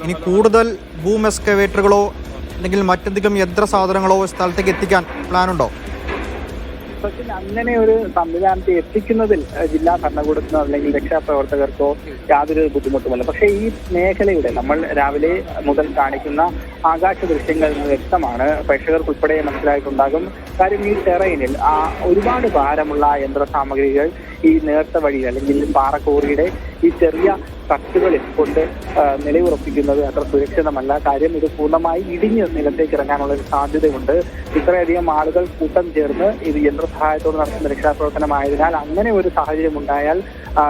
ഇനി കൂടുതൽ ബൂം എക്സ്കവേറ്ററുകളോ അല്ലെങ്കിൽ മറ്റെന്തെങ്കിലും യന്ത്ര സാധനങ്ങളോ സ്ഥലത്തേക്ക് എത്തിക്കാൻ പ്ലാനുണ്ടോ? അങ്ങനെ ഒരു സംവിധാനത്തെ എത്തിക്കുന്നതിൽ ജില്ലാ ഭരണകൂടത്തിനോ അല്ലെങ്കിൽ രക്ഷാപ്രവർത്തകർക്കോ യാതൊരു ബുദ്ധിമുട്ടുമല്ല. പക്ഷേ ഈ മേഖലയുടെ നമ്മൾ രാവിലെ മുതൽ കാണിക്കുന്ന ആകാശ ദൃശ്യങ്ങളിൽ നിന്ന് വ്യക്തമാണ്, പ്രേക്ഷകർക്കുൾപ്പെടെ മനസ്സിലായിട്ടുണ്ടാകും. കാര്യം ഈ ടെറൈനിൽ ഒരുപാട് ഭാരമുള്ള യന്ത്ര സാമഗ്രികൾ ഈ നേർത്ത വഴി അല്ലെങ്കിൽ പാറക്കോറിയുടെ ഈ ചെറിയ ട്രക്കുകളിൽ കൊണ്ട് നിലയുറപ്പിക്കുന്നത് അത്ര സുരക്ഷിതമല്ല. കാര്യം ഇത് പൂർണ്ണമായി ഇടിഞ്ഞ് നിലത്തേക്ക് ഇറങ്ങാനുള്ള ഒരു സാധ്യതയുണ്ട്. ഇത്രയധികം ആളുകൾ കൂട്ടം ചേർന്ന് ഇത് യന്ത്രസഹായത്തോട് നടത്തുന്ന രക്ഷാപ്രവർത്തനമായതിനാൽ അങ്ങനെ ഒരു സാഹചര്യം ഉണ്ടായാൽ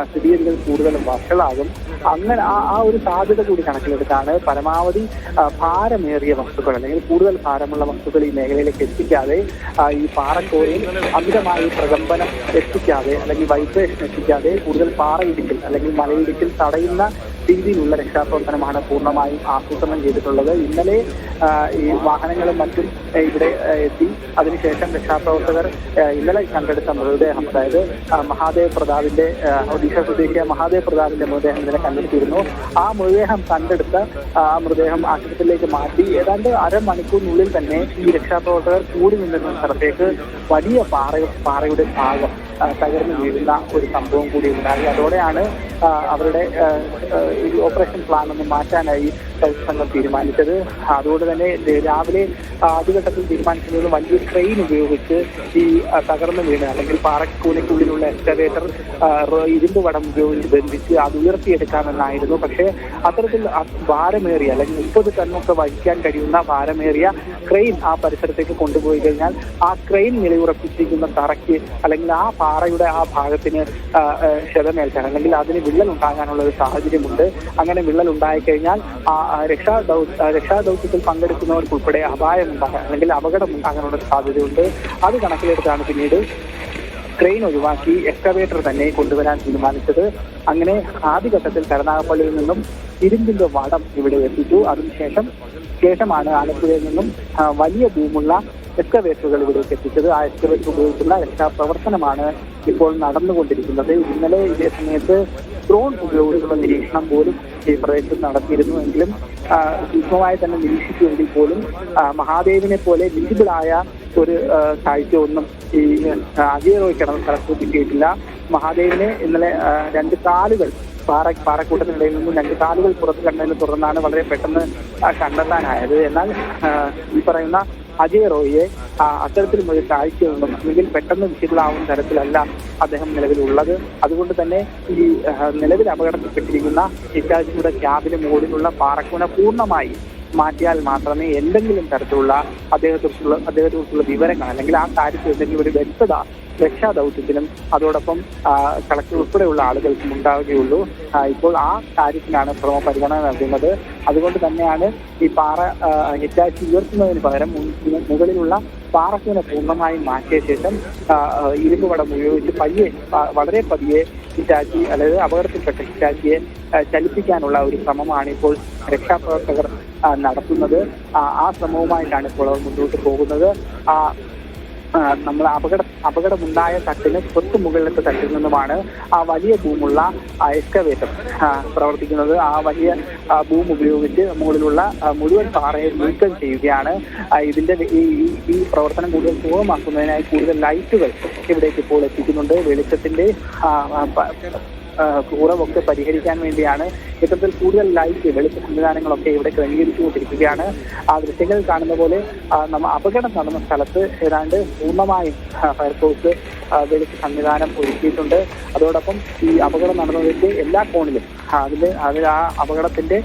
സ്ഥിതിഗതികൾ കൂടുതലും വഷളാകും. അങ്ങനെ ആ ഒരു സാധ്യത കൂടി കണക്കിലെടുത്താണ് പരമാവധി ഭാരമേറിയ വസ്തുക്കൾ അല്ലെങ്കിൽ കൂടുതൽ ഭാരമുള്ള വസ്തുക്കൾ ഈ മേഖലയിലേക്ക് എത്തിക്കാതെ, ഈ പാറക്കോറിയിൽ അമിതമായി പ്രകമ്പനം എത്തിക്കാതെ അല്ലെങ്കിൽ വൈബ്രേഷൻ എത്തിക്കാതെ കൂടുതൽ പാറയിടിക്കൽ അല്ലെങ്കിൽ മലയിടിക്കൽ തടയുന്ന രീതിയിലുള്ള രക്ഷാപ്രവർത്തനമാണ് പൂർണ്ണമായും ആസൂത്രണം ചെയ്തിട്ടുള്ളത്. ഇന്നലെ ഈ വാഹനങ്ങളും മറ്റും ഇവിടെ എത്തി. അതിനുശേഷം രക്ഷാപ്രവർത്തകർ ഇന്നലെ കണ്ടെടുത്ത മൃതദേഹം, അതായത് മഹാദേവ് പ്രതാപിന്റെ ഒഡീഷ സ്വദേശിയ മഹാദേവ് പ്രതാപിന്റെ മൃതദേഹം ഇന്നലെ കണ്ടെടുത്തിരുന്നു. ആ മൃതദേഹം കണ്ടെടുത്ത മൃതദേഹം ആശുപത്രിയിലേക്ക് മാറ്റി. ഏതാണ്ട് അരമണിക്കൂറിനുള്ളിൽ തന്നെ ഈ രക്ഷാപ്രവർത്തകർ കൂടി നിന്നിരുന്ന സ്ഥലത്തേക്ക് വലിയ പാറയുടെ ഭാഗം തകർന്നു വീഴുന്ന ഒരു സംഭവം കൂടി ഉണ്ടായി. അതോടെയാണ് അവരുടെ ഓപ്പറേഷൻ പ്ലാൻ ഒന്ന് മാറ്റാനായി സംഘം തീരുമാനിച്ചത്. അതുകൊണ്ട് തന്നെ രാവിലെ ആദ്യഘട്ടത്തിൽ തീരുമാനിച്ചിരുന്നത് വലിയൊരു ക്രെയിൻ ഉപയോഗിച്ച് ഈ തകർന്നു വീണ് അല്ലെങ്കിൽ പാറക്കൂനയ്ക്കുള്ളിലുള്ള എക്സ്കവേറ്റർ ഇരുമ്പ് വടം ഉപയോഗിച്ച് ബന്ധിച്ച് അത് ഉയർത്തിയെടുക്കാമെന്നായിരുന്നു. പക്ഷേ അത്തരത്തിൽ ഭാരമേറിയ അല്ലെങ്കിൽ 30 ടണ്ണൊക്കെ വഹിക്കാൻ കഴിയുന്ന ഭാരമേറിയ ക്രെയിൻ ആ പരിസരത്തേക്ക് കൊണ്ടുപോയി കഴിഞ്ഞാൽ ആ ക്രെയിൻ നിലയുറപ്പിച്ചിരിക്കുന്ന തറയ്ക്ക് അല്ലെങ്കിൽ ആ പാറയുടെ ആ ഭാഗത്തിന് ക്ഷതമേൽക്കാൻ അല്ലെങ്കിൽ അതിന് വിള്ളൽ ഉണ്ടാകാനുള്ള ഒരു സാഹചര്യമുണ്ട്. അങ്ങനെ വിള്ളൽ ഉണ്ടായിക്കഴിഞ്ഞാൽ രക്ഷാദൗത്യത്തിൽ പങ്കെടുക്കുന്നവർക്കുൾപ്പെടെ അപായമുണ്ടാകാൻ അല്ലെങ്കിൽ അപകടം ഉണ്ടാകാനുള്ള സാധ്യതയുണ്ട്. അത് കണക്കിലെടുത്താണ് പിന്നീട് ക്രെയിൻ ഒഴിവാക്കി എക്സ്കവേറ്റർ തന്നെ കൊണ്ടുവരാൻ തീരുമാനിച്ചത്. അങ്ങനെ ആദ്യഘട്ടത്തിൽ കരുനാഗപ്പള്ളിയിൽ നിന്നും ഇരുമ്പിന്റെ വടം ഇവിടെ എത്തിച്ചു. അതിനുശേഷമാണ് ആലപ്പുഴയിൽ നിന്നും വലിയ ഭൂമുള്ള എക്സ്കവേറ്ററുകൾ ഇവിടേക്ക് എത്തിച്ചത്. ആ എക്സ്കവേറ്റർ ഉപയോഗിച്ചുള്ള രക്ഷാപ്രവർത്തനമാണ് ഇപ്പോൾ നടന്നുകൊണ്ടിരിക്കുന്നത്. ഇന്നലെ ഇതേ സമയത്ത് ഡ്രോൺ ഉപയോഗിച്ചുള്ള നിരീക്ഷണം പോലും ഈ പ്രദേശത്ത് നടത്തിയിരുന്നു. എങ്കിലും സൂക്ഷ്മമായി തന്നെ നിരീക്ഷിച്ചുവെങ്കിൽ പോലും മഹാദേവിനെ പോലെ വിസിബിളായ ഒരു കാഴ്ചയൊന്നും ഈ അജയറോയ്ക്കാണ് സ്ഥലത്ത് കിട്ടിയിട്ടില്ല. മഹാദേവിനെ ഇന്നലെ 2 കാലുകൾ പാറക്കൂട്ടത്തിനിടയിൽ നിന്നും 2 കാലുകൾ പുറത്ത് കണ്ടതിനെ തുടർന്നാണ് വളരെ പെട്ടെന്ന് കണ്ടെത്താനായത്. എന്നാൽ ഈ പറയുന്ന അജയ് റോയിയെ അത്തരത്തിലും ഒരു കാഴ്ചയൊന്നും അല്ലെങ്കിൽ പെട്ടെന്ന് വിസിബിളാവുന്ന തരത്തിലല്ല അദ്ദേഹം നിലവിലുള്ളത്. അതുകൊണ്ട് തന്നെ ഈ നിലവിൽ അപകടത്തിൽപ്പെട്ടിരിക്കുന്ന ഹിറ്റാച്ചിയുടെ ക്യാബിന് മുകളിലുള്ള പാറക്കൂന പൂർണ്ണമായി മാറ്റിയാൽ മാത്രമേ എന്തെങ്കിലും തരത്തിലുള്ള അദ്ദേഹത്തെക്കുറിച്ചുള്ള വിവരങ്ങൾ അല്ലെങ്കിൽ ആ കാര്യത്തിൽ എന്തെങ്കിലും ഒരു വ്യക്തത രക്ഷാദൗത്യത്തിനും അതോടൊപ്പം കളക്ടർ ഉൾപ്പെടെയുള്ള ആളുകൾക്കും ഉണ്ടാവുകയുള്ളൂ. ഇപ്പോൾ ആ കാര്യത്തിനാണ് പ്രഥമ പരിഗണന നൽകുന്നത്. അതുകൊണ്ട് തന്നെയാണ് ഈ പാറ ഹിറ്റാച്ചി ഉയർത്തുന്നതിന് പകരം മുകളിലുള്ള പാറക്കൂന പൂർണ്ണമായും മാറ്റിയ ശേഷം ഇരുമ്പ് വടം ഉപയോഗിച്ച് വളരെ പതിയെ ഹിറ്റാച്ചി അതായത് അപകടത്തിൽപ്പെട്ട ഹിറ്റാച്ചിയെ ചലിപ്പിക്കാനുള്ള ഒരു ശ്രമമാണ് ഇപ്പോൾ രക്ഷാപ്രവർത്തകർ നടത്തുന്നത്. ആ ശ്രമവുമായിട്ടാണ് ഇപ്പോൾ അവർ മുന്നോട്ട് പോകുന്നത്. നമ്മൾ അപകടമുണ്ടായ തട്ടിന് തൊട്ട് മുകളിലത്തെ തട്ടിൽ നിന്നുമാണ് ആ വലിയ ബൂമുള്ള എക്സ്കവേറ്റർ പ്രവർത്തിക്കുന്നത്. ആ വലിയ ബൂം ഉപയോഗിച്ച് മുകളിലുള്ള മുഴുവൻ പാറയെ നീക്കം ചെയ്യുകയാണ്. ഇതിന്റെ ഈ പ്രവർത്തനം കൂടുതൽ സുഗമമാക്കുന്നതിനായി കൂടുതൽ ലൈറ്റുകൾ ഇവിടേക്ക് ഇപ്പോൾ എത്തിക്കുന്നുണ്ട്. വെളിച്ചത്തിന്റെ കുറവൊക്കെ പരിഹരിക്കാൻ വേണ്ടിയാണ് ഇത്തരത്തിൽ കൂടുതൽ ലൈറ്റ് വെളിച്ച സംവിധാനങ്ങളൊക്കെ ഇവിടെ ക്രമീകരിച്ചുകൊണ്ടിരിക്കുകയാണ്. ആ ദൃശ്യങ്ങൾ കാണുന്ന പോലെ അപകടം നടന്ന സ്ഥലത്ത് ഏതാണ്ട് പൂർണ്ണമായും ഫയർഫോഴ്സ് വെളിച്ച സംവിധാനം ഒരുക്കിയിട്ടുണ്ട്. അതോടൊപ്പം ഈ അപകടം നടന്നതിന്റെ എല്ലാ കോണിലും അതിൽ ആ അപകടത്തിന്റെ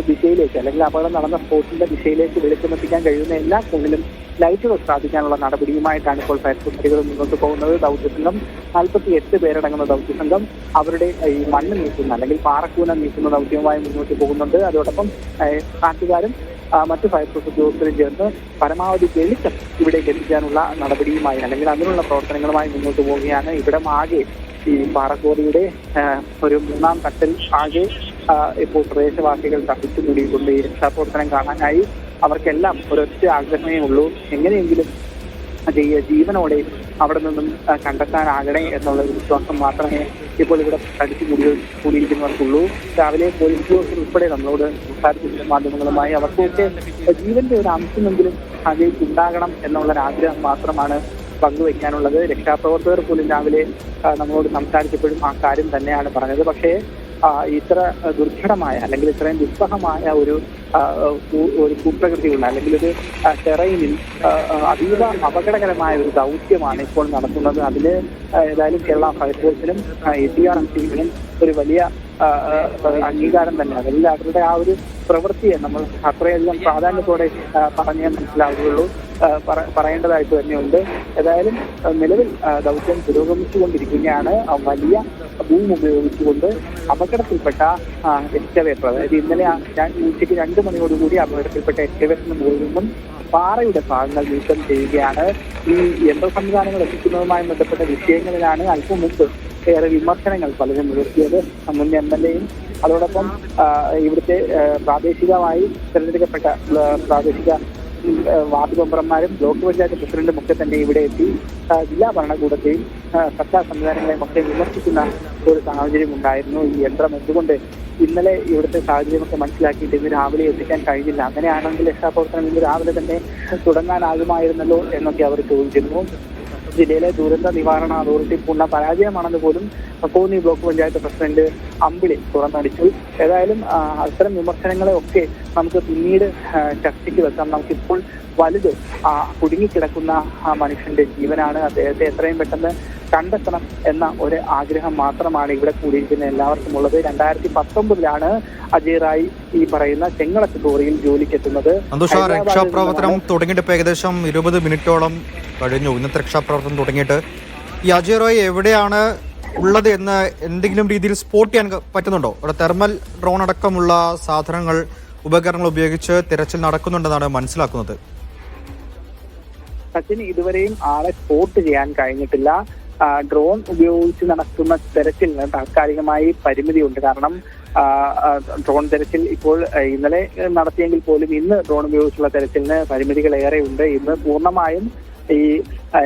ദിശയിലേക്ക് അല്ലെങ്കിൽ അപകടം നടന്ന സ്പോട്ടിന്റെ ദിശയിലേക്ക് വെളിച്ചമെത്തിക്കാൻ കഴിയുന്ന എല്ലാ കോണിലും ലൈറ്റുകൾ സ്ഥാപിക്കാനുള്ള നടപടിയുമായിട്ടാണ് ഇപ്പോൾ ഫയർഫോഴ്സുകൾ മുന്നോട്ട് പോകുന്നത്. ദൗത്യസംഘം 48 പേരടങ്ങുന്ന ദൗത്യസംഘം അവരുടെ ഈ മണ്ണ് നീക്കുന്ന അല്ലെങ്കിൽ പാറക്കൂന നീക്കുന്ന ദൗത്യവുമായി മുന്നോട്ട് പോകുന്നുണ്ട്. അതോടൊപ്പം നാട്ടുകാരും മറ്റു ഫയർഫോഴ്സ് ഉദ്യോഗസ്ഥരും ചേർന്ന് പരമാവധി വെളിച്ചം ഇവിടേക്ക് എത്തിക്കാനുള്ള നടപടിയുമായി അല്ലെങ്കിൽ അതിനുള്ള പ്രവർത്തനങ്ങളുമായി മുന്നോട്ട് പോവുകയാണ്. ഇവിടെ ആകെ ഈ പാറക്കോറിയുടെ ഒരു 3ാം തട്ടിൽ ആകെ ഇപ്പോൾ പ്രദേശവാസികൾ തപ്പിച്ചു കൂടിയിട്ടുണ്ട്. ഈ രക്ഷാപ്രവർത്തനം കാണാനായി അവർക്കെല്ലാം ഒരൊറ്റ ആഗ്രഹമേ ഉള്ളൂ, എങ്ങനെയെങ്കിലും ജീവനോടെ അവിടെ നിന്നും കണ്ടെത്താനാകണേ എന്നുള്ള വിശ്വാസം മാത്രമേ ഇപ്പോൾ ഇവിടെ തടിച്ചു കൂടിയിരിക്കുന്നവർക്കുള്ളൂ. രാവിലെ പോലീസ് ഉൾപ്പെടെ നമ്മളോട് സംസാരിച്ചിട്ടുള്ള മാധ്യമങ്ങളുമായി അവർക്കൊക്കെ ജീവന്റെ ഒരു അംശമെങ്കിലും ഉണ്ടാകണം എന്നുള്ളൊരാഗ്രഹം മാത്രമാണ് പങ്കുവയ്ക്കാനുള്ളത്. രക്ഷാപ്രവർത്തകർ പോലും രാവിലെ നമ്മളോട് സംസാരിച്ചപ്പോഴും ആ കാര്യം തന്നെയാണ് പറഞ്ഞത്. പക്ഷേ ഇത്ര ദുർഘടമായ അല്ലെങ്കിൽ ഇത്രയും ദുസ്സഹമായ ഒരു ഭൂപ്രകൃതിയുള്ള അല്ലെങ്കിൽ ഒരു ടെറൈനിൽ അതീവ അപകടകരമായ ഒരു ദൗത്യമാണ് ഇപ്പോൾ നടത്തുന്നത്. അതില് ഏതായാലും കേരള ഫയർഫോഴ്സിനും ATRMCനും ഒരു വലിയ അംഗീകാരം തന്നെ. അതല്ല അവരുടെ ആ ഒരു പ്രവൃത്തിയെ നമ്മൾ അത്രയധികം പ്രാധാന്യത്തോടെ പറഞ്ഞേ മനസ്സിലാവുകയുള്ളൂ, പറയേണ്ടതായിട്ട് തന്നെയുണ്ട്. ഏതായാലും നിലവിൽ ദൗത്യം പുരോഗമിച്ചുകൊണ്ടിരിക്കുകയാണ്. വലിയ ബൂം ഉപയോഗിച്ചുകൊണ്ട് അപകടത്തിൽപ്പെട്ട എക്സ്കവേറ്റർ, അതായത് ഇന്നലെ ഉച്ചയ്ക്ക് 2 മണിയോടുകൂടി അപകടത്തിൽപ്പെട്ട എക്സ്കവേറ്ററിന് മുകളിൽ നിന്നും പാറയുടെ ഭാഗങ്ങൾ നീക്കം ചെയ്യുകയാണ്. ഈ യന്ത്ര സംവിധാനങ്ങൾ എത്തിക്കുന്നതുമായി ബന്ധപ്പെട്ട വിഷയങ്ങളിലാണ് അല്പം മുമ്പ് ഏറെ വിമർശനങ്ങൾ പലരും ഉയർത്തിയത്. മുൻ MLAയും അതോടൊപ്പം ഇവിടുത്തെ പ്രാദേശികമായി തിരഞ്ഞെടുക്കപ്പെട്ട പ്രാദേശിക വാർഡ് മെമ്പർമാരും ബ്ലോക്ക് പഞ്ചായത്ത് പ്രസിഡന്റും ഒക്കെ തന്നെ ഇവിടെ എത്തി ജില്ലാ ഭരണകൂടത്തെയും സർക്കാർ സംവിധാനങ്ങളെയും ഒക്കെ വിമർശിക്കുന്ന ഒരു സാഹചര്യം ഉണ്ടായിരുന്നു. ഈ യന്ത്രം എന്തുകൊണ്ട് ഇന്നലെ ഇവിടുത്തെ സാഹചര്യമൊക്കെ മനസ്സിലാക്കിയിട്ട് ഇന്ന് രാവിലെ എത്തിക്കാൻ കഴിഞ്ഞില്ല, അങ്ങനെയാണെങ്കിൽ രക്ഷാപ്രവർത്തനം ഇന്ന് രാവിലെ തന്നെ തുടങ്ങാനാകുമായിരുന്നല്ലോ എന്നൊക്കെ അവർ ചോദിച്ചിരുന്നു. ജില്ലയിലെ ദുരന്ത നിവാരണ അതോറിറ്റി പൂർണ്ണ പരാജയമാണെന്ന് പോലും കോന്നി ബ്ലോക്ക് പഞ്ചായത്ത് പ്രസിഡന്റ് അമ്പിളി തുറന്നടിച്ചു. ഏതായാലും അത്തരം വിമർശനങ്ങളെ ഒക്കെ നമുക്ക് പിന്നീട് ചർച്ചയ്ക്ക് വെക്കാം. നമുക്കിപ്പോൾ വലുത് കുടുങ്ങിക്കിടക്കുന്ന ആ മനുഷ്യന്റെ ജീവനാണ്. അദ്ദേഹത്തെ എത്രയും പെട്ടെന്ന് കണ്ടെത്തണം എന്ന ഒരു ആഗ്രഹം മാത്രമാണ് ഇവിടെ കൂടിയിരിക്കുന്ന എല്ലാവർക്കും ഉള്ളത്. 2019 അജയ് റായ് ഈ പറയുന്ന ചെങ്ങളത്ത് കോറിയിൽ ജോലിക്കെത്തുന്നത്. രക്ഷാപ്രവർത്തനം തുടങ്ങിയിട്ട് ഏകദേശം 20 മിനിറ്റോളം കഴിഞ്ഞു. ഇന്നത്തെ രക്ഷാപ്രവർത്തനം തുടങ്ങിയിട്ട് ഈ അജയ് റായ് എവിടെയാണ് ഉള്ളത് എന്ന് എന്തെങ്കിലും രീതിയിൽ സ്പോട്ട് ചെയ്യാൻ പറ്റുന്നുണ്ടോ? അവിടെ തെർമൽ ഡ്രോൺ അടക്കമുള്ള സാധനങ്ങൾ ഉപകരണങ്ങൾ ഉപയോഗിച്ച് തിരച്ചിൽ നടക്കുന്നുണ്ടെന്നാണ് മനസ്സിലാക്കുന്നത്. സച്ചിന് ഇതുവരെയും ആളെ സ്പോട്ട് ചെയ്യാൻ കഴിഞ്ഞിട്ടില്ല. ഡ്രോൺ ഉപയോഗിച്ച് നടത്തുന്ന തെരച്ചിലിന് താൽക്കാലികമായി പരിമിതിയുണ്ട്. കാരണം ഡ്രോൺ തെരച്ചിൽ ഇപ്പോൾ ഇന്നലെ നടത്തിയെങ്കിൽ പോലും ഇന്ന് ഡ്രോൺ ഉപയോഗിച്ചുള്ള തെരച്ചിലിന് പരിമിതികൾ ഏറെയുണ്ട്. ഇന്ന് പൂർണ്ണമായും ഈ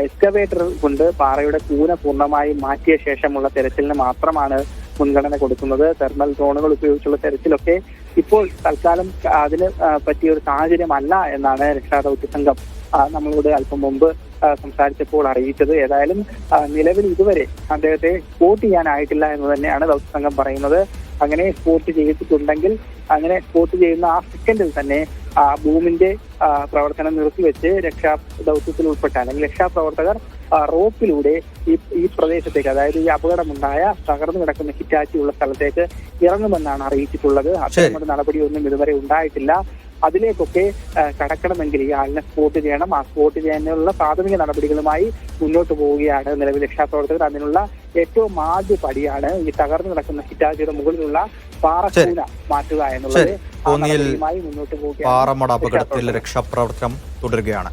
എക്സ്കവേറ്റർ കൊണ്ട് പാറയുടെ കൂന പൂർണ്ണമായും മാറ്റിയ ശേഷമുള്ള തെരച്ചിലിന് മാത്രമാണ് മുൻഗണന കൊടുക്കുന്നത്. തെർമൽ ഡ്രോണുകൾ ഉപയോഗിച്ചുള്ള തെരച്ചിലൊക്കെ ഇപ്പോൾ തൽക്കാലം അതിന് പറ്റിയ ഒരു സാഹചര്യമല്ല എന്നാണ് രക്ഷാദൗത്യ സംഘം നമ്മളോട് അല്പം മുമ്പ് സംസാരിച്ചപ്പോൾ അറിയിച്ചത്. ഏതായാലും നിലവിൽ ഇതുവരെ അദ്ദേഹത്തെ സ്പോട്ട് ചെയ്യാനായിട്ടില്ല എന്ന് തന്നെയാണ് ദൗത്യ സംഘം പറയുന്നത്. അങ്ങനെ സ്പോട്ട് ചെയ്തിട്ടുണ്ടെങ്കിൽ അങ്ങനെ സ്പോട്ട് ചെയ്യുന്ന ആ സെക്കൻഡിൽ തന്നെ ഭൂമിന്റെ പ്രവർത്തനം നിർത്തിവെച്ച് രക്ഷാ ദൗത്യത്തിൽ ഉൾപ്പെട്ട അല്ലെങ്കിൽ രക്ഷാപ്രവർത്തകർ റോപ്പിലൂടെ ഈ പ്രദേശത്തേക്ക്, അതായത് ഈ അപകടമുണ്ടായ തകർന്നു കിടക്കുന്ന ഹിറ്റാച്ചിയുള്ള സ്ഥലത്തേക്ക് ഇറങ്ങുമെന്നാണ് അറിയിച്ചിട്ടുള്ളത്. അത്തരമൊരു നടപടിയൊന്നും ഇതുവരെ ഉണ്ടായിട്ടില്ല. അതിലേക്കൊക്കെ കടക്കണമെങ്കിൽ ഈ ആളിനെ സ്പോട്ട് ചെയ്യണം. ആ സ്പോട്ട് ചെയ്യാനുള്ള പ്രാഥമിക നടപടികളുമായി മുന്നോട്ട് പോവുകയാണ് നിലവിൽ രക്ഷാപ്രവർത്തകർ. അതിനുള്ള ഏറ്റവും ആദ്യ പടിയാണ് ഈ തകർന്നു കിടക്കുന്ന ഹിറ്റാച്ചിയുടെ മുകളിലുള്ള പാറക്കൂന മാറ്റുക എന്നുള്ളത്. മുന്നോട്ട് പോവുകയാണ്. പാറമട അപകടത്തിൽ രക്ഷാപ്രവർത്തനം തുടരുകയാണ്.